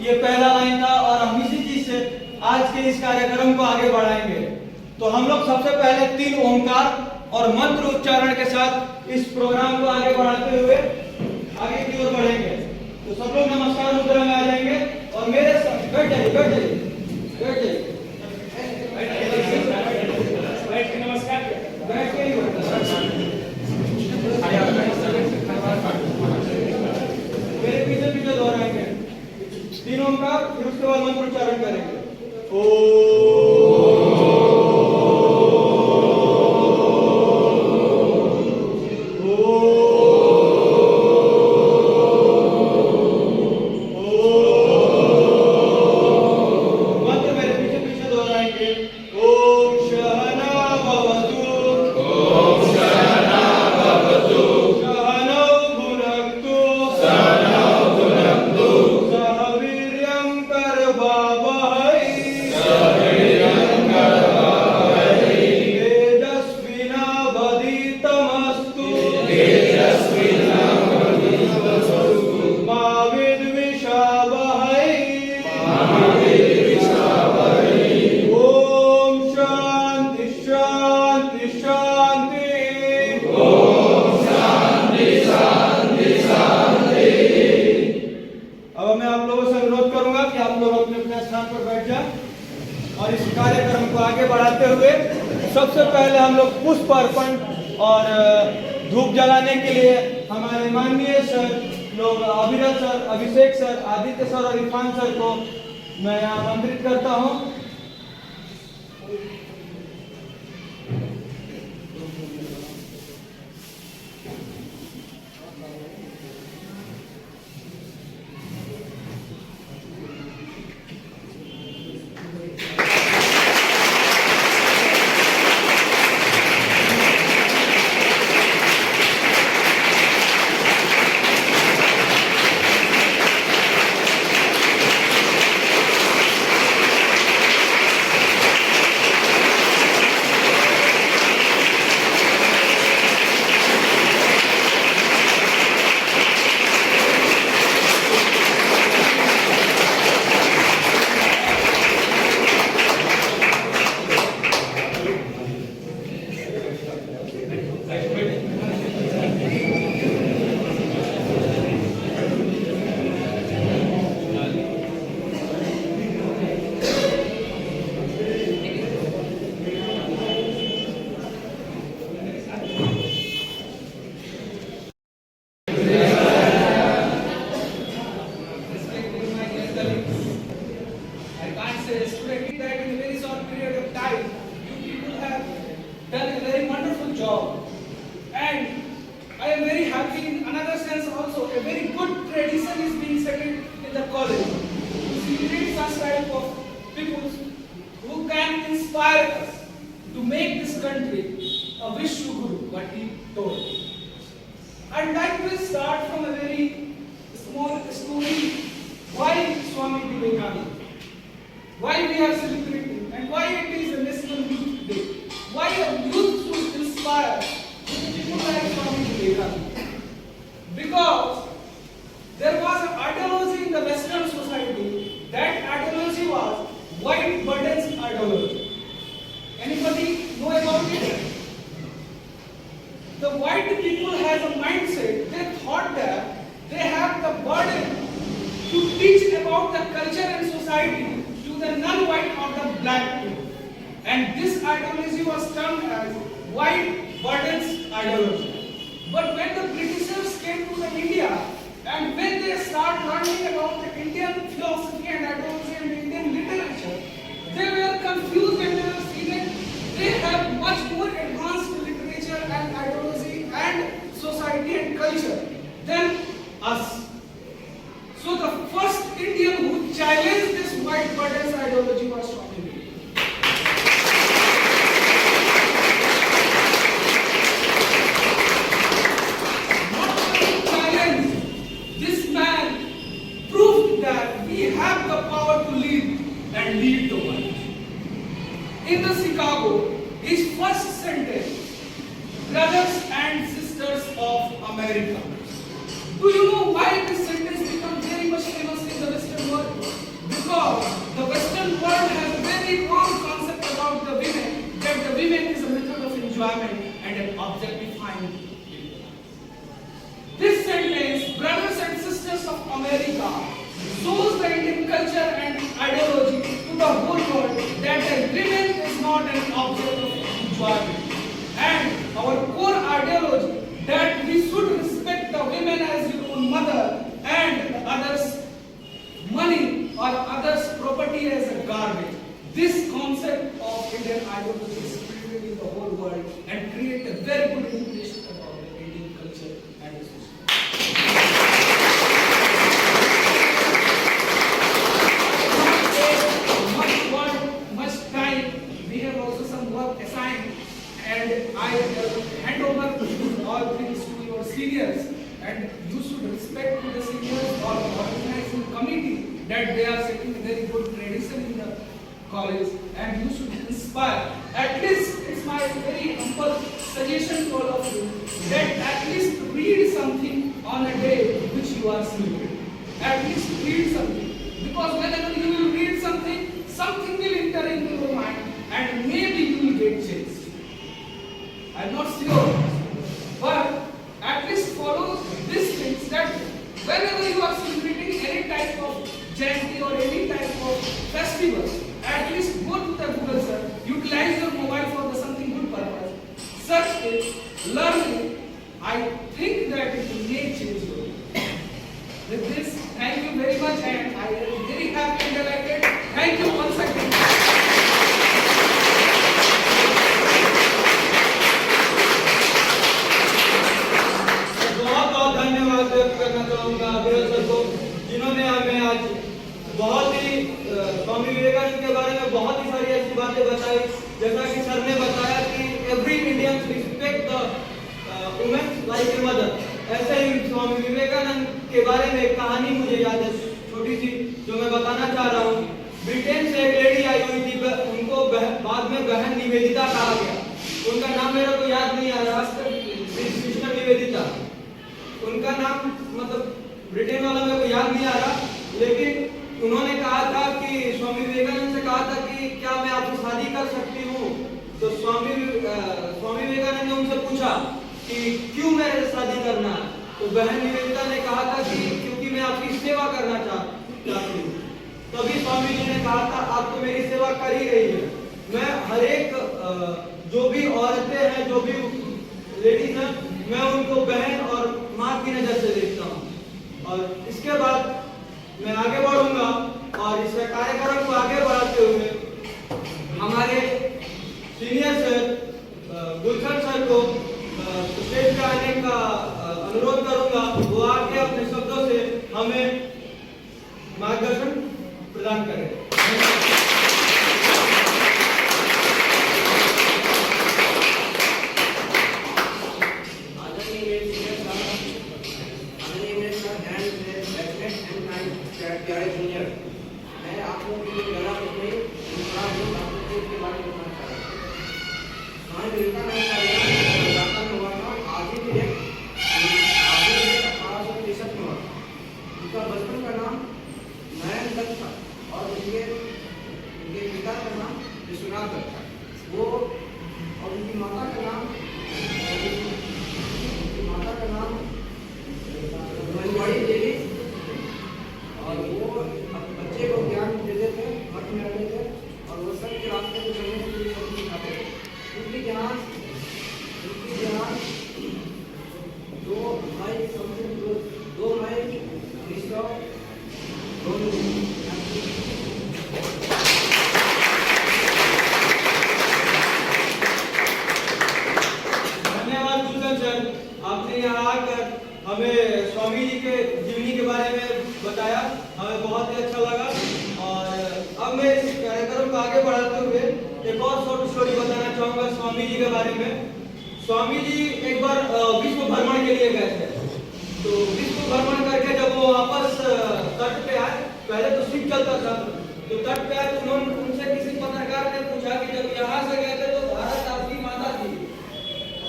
ये पहला लाइन था और हम इसी चीज से आज के इस कार्यक्रम को आगे बढ़ाएंगे। तो हम लोग सबसे पहले 3 ओंकार और मंत्र उच्चारण के साथ इस प्रोग्राम को आगे बढ़ाते हुए आगे की ओर बढ़ेंगे। तो सब लोग नमस्कार मुद्रा में आ जाएंगे और मेरे साथ बैठ जाइए बैठ जाइए बैठ जाइए बैठ के नमस्कार बैठ के मेरे पीछे पीछे दोहराएंगे 3 ओंकार, फिर उसके बाद मंत्र उच्चारण करेंगे। और इस कार्यक्रम को आगे बढ़ाते हुए सबसे पहले हम लोग पुष्प अर्पण और धूप जलाने के लिए हमारे माननीय सर लोग अभिरत सर, अभिषेक सर, आदित्य सर और इरफान सर को मैं आमंत्रित करता हूं। And I am very happy in another sense also. A very good tradition is being set in the college to celebrate such type of people who can inspire us to make this country a Vishnu Guru, what he told. I'd like to start from a very small story. Why Swami Vivekananda? Why we are celebrating and why it is a National Youth Day? Why a youth should inspire people like Swami Vivekananda? Because there was an ideology in the Western society. That ideology was white burdens ideology. Anybody know about it? The white people has a mindset. They thought that they have the burden to teach about the culture and society to the non-white or the black people. And this ideology was termed as white burdens ideology. But when the Britishers came to the India and when they start learning about the Indian philosophy and ideology and Indian literature, they were confused and they were seeing that they have much more advanced literature and ideology and society and culture than us. So the first Indian who challenged this white burdens ideology was Swami Vivekananda. Not only challenged, this man proved that we have the power to lead and lead the world. In the Chicago, his first sentence, brothers and sisters of America. Do you know why this sentence became very much famous in the Western world? enjoyment and an objectifying people. This sentence, brothers and sisters of America, shows the Indian culture and ideology to the whole world that a woman is not an object of enjoyment. And our core ideology that we should respect the women as your own mother and others' money or others' property as a garbage. This concept of Indian ideology is spread in the whole world and create a very good impression about the Indian culture and the society. Much time. We have also some work assigned, and I hand over all things to your seniors, and you should respect to the seniors or organizing committee that they are setting a very good tradition in the college, and you should inspire. At least it's my very humble suggestion to all of you that at least read something on a day which you are celebrating. At least read something, because whenever you will read something, something will enter into your mind, and maybe you will get changed. I'm not sure, but at least follow these things that whenever you are celebrating any type of Jayanti or any type of festival, at least go to the Google search, utilize your mobile for the something good purpose, search it, learn it. I think that it will make change your life. With this, thank you very much, and I am very happy and delighted. Thank you once again. बहुत धन्यवाद व्यक्त करना चाहूँगा अभिनव sir को, जिन्होंने हमें आज बहुत ही स्वामी विवेकानंद के बारे में बहुत ही सारी ऐसी बातें बताई। जैसा कि सर ने बताया कि every Indian respect the women like a mother, ऐसे ही स्वामी विवेकानंद के बारे में एक कहानी मुझे याद है छोटी सी, जो मैं बताना चाह रहा हूँ। ब्रिटेन से एक लेडी आई हुई थी, उनको बाद में बहन निवेदिता कहा गया। उनका नाम मेरे को याद नहीं आ रहा, सिस्टर निवेदिता उनका नाम, मतलब ब्रिटेन वाला मेरे को याद नहीं आ रहा, लेकिन उन्होंने कहा था कि स्वामी विवेकानंद से कहा था कि क्या मैं आपसे शादी कर सकती हूँ। तो स्वामी विवेकानंद ने उनसे पूछा कि क्यों मेरे से शादी करना है। तो बहन निवेदिता ने कहा था कि क्योंकि मैं आपकी सेवा करना चाहती हूँ। तभी स्वामी जी ने कहा था आप तो मेरी सेवा कर ही रही है, मैं हर एक जो भी औरतें हैं, जो भी लेडीज हैं, मैं उनको बहन और माँ की नजर से देखता हूँ। और इसके बाद मैं आगे बढ़ूंगा और इस कार्यक्रम को आगे बढ़ाते हुए हमारे सीनियर सर गुलशन सर को स्टेज पे आने का अनुरोध करूंगा। वो आके अपने शब्दों से हमें मार्गदर्शन प्रदान करें। मैं आप लोगों के लिए गला में थोड़ा बहुत आपको इसके बारे में बताना चाह रहा हूँ। स्वामी विवेकानंद का जन्म कोलकाता में हुआ था, आज ही के 1863 में हुआ। उनका बचपन का नाम नारायण दत्त था और उनके पिता का नाम विश्वनाथ दत्त था। वो और उनकी माता का नाम मनवाड़ी देवी, और वो बच्चे को ज्ञान देते थे, मठ में रहते थे और वो सब के रास्ते को चलने के लिए सब सिखाते थे। उनकी जहाँ दो मई 1902 धन्यवाद गुलशन सर, आपने यहाँ आकर हमें स्वामी जी के जीवनी के बारे में बताया, हमें बहुत ही अच्छा लगा। और अब मैं इस कार्यक्रम को आगे बढ़ाते हुए एक और शॉर्ट स्टोरी बताना चाहूँगा स्वामी जी के बारे में। स्वामी जी एक बार विश्व भ्रमण के लिए गए थे। तो विश्व भ्रमण करके जब वो वापस तट पे आए, पहले तो शिप चलता था, तो तट पे आए तो उनसे किसी पत्रकार ने पूछा कि जब यहाँ से गए थे तो भारत आपकी माता थी,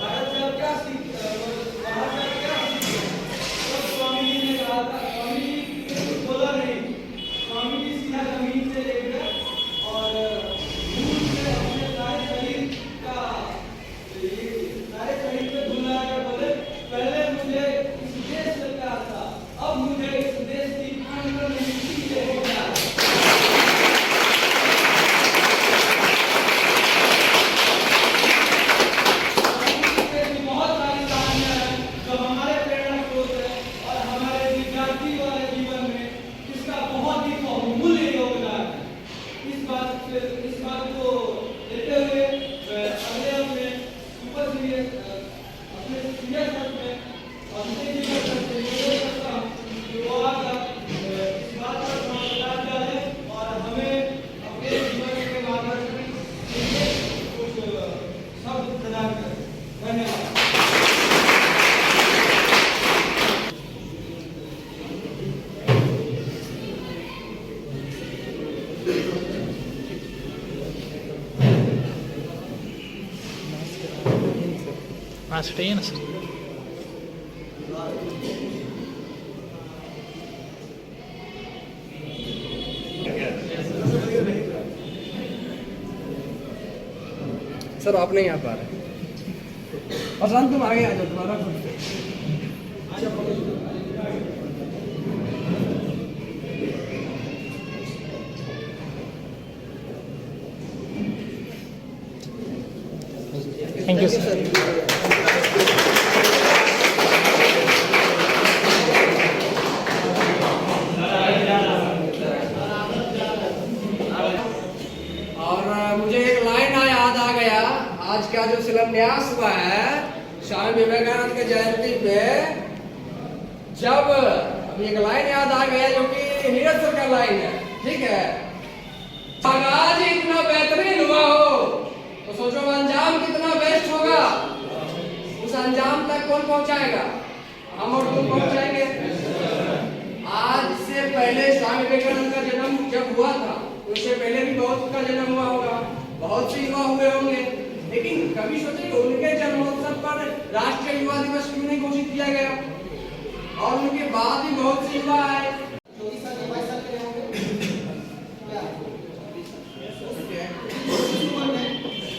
भारत से आप क्या वहाँ से क्या तो स्वामी जी ने कहा था, स्वामी जी कुछ बोला नहीं, स्वामी जी सीधा जमीन से लेट गए और दूर से अपने सारे शरीर का सेट है ना सर। सर आप नहीं आ पा रहे और शांत तुम आगे आ जाओ तुम्हारा थैंक यू सर। और मुझे एक लाइन याद आ गया आज का जो शिलान्यास हुआ है स्वामी विवेकानंद के जयंती पे जब अभी एक लाइन याद आ गया जो कि नीरज सर का लाइन है ठीक है आज इतना बेहतरीन हुआ हो तो सोचो अंजाम कितना बेस्ट होगा उस अंजाम तक कौन पहुंचाएगा हम और तुम पहुंचाएंगे। आज से पहले स्वामी विवेकानंद का जन्म जब हुआ था उससे पहले भी बहुत का जन्म हुआ होगा बहुत से युवा हुए होंगे लेकिन कभी सोचे कि उनके जन्मोत्सव पर राष्ट्रीय युवा दिवस क्यों नहीं घोषित किया गया और उनके बाद भी बहुत से युवा आए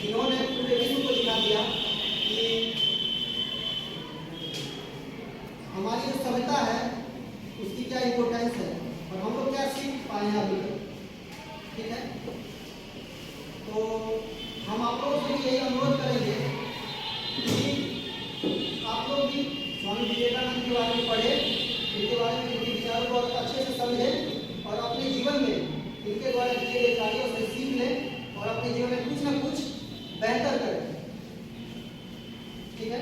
इन्होंने पूरे विश्व को दिखा दिया कि हमारी जो सभ्यता है उसकी क्या इम्पोर्टेंस है और हम लोग क्या सीख पाए हैं अभी ठीक है। तो हम आप लोगों से भी यही अनुरोध करेंगे कि आप लोग भी स्वामी विवेकानंद के बारे में पढ़े इनके बारे में इनके विचारों को अच्छे से समझें और अपने जीवन में इनके द्वारा किए गए कार्यों से सीख लें और अपने जीवन में कुछ ना कुछ बेहतर करें ठीक है।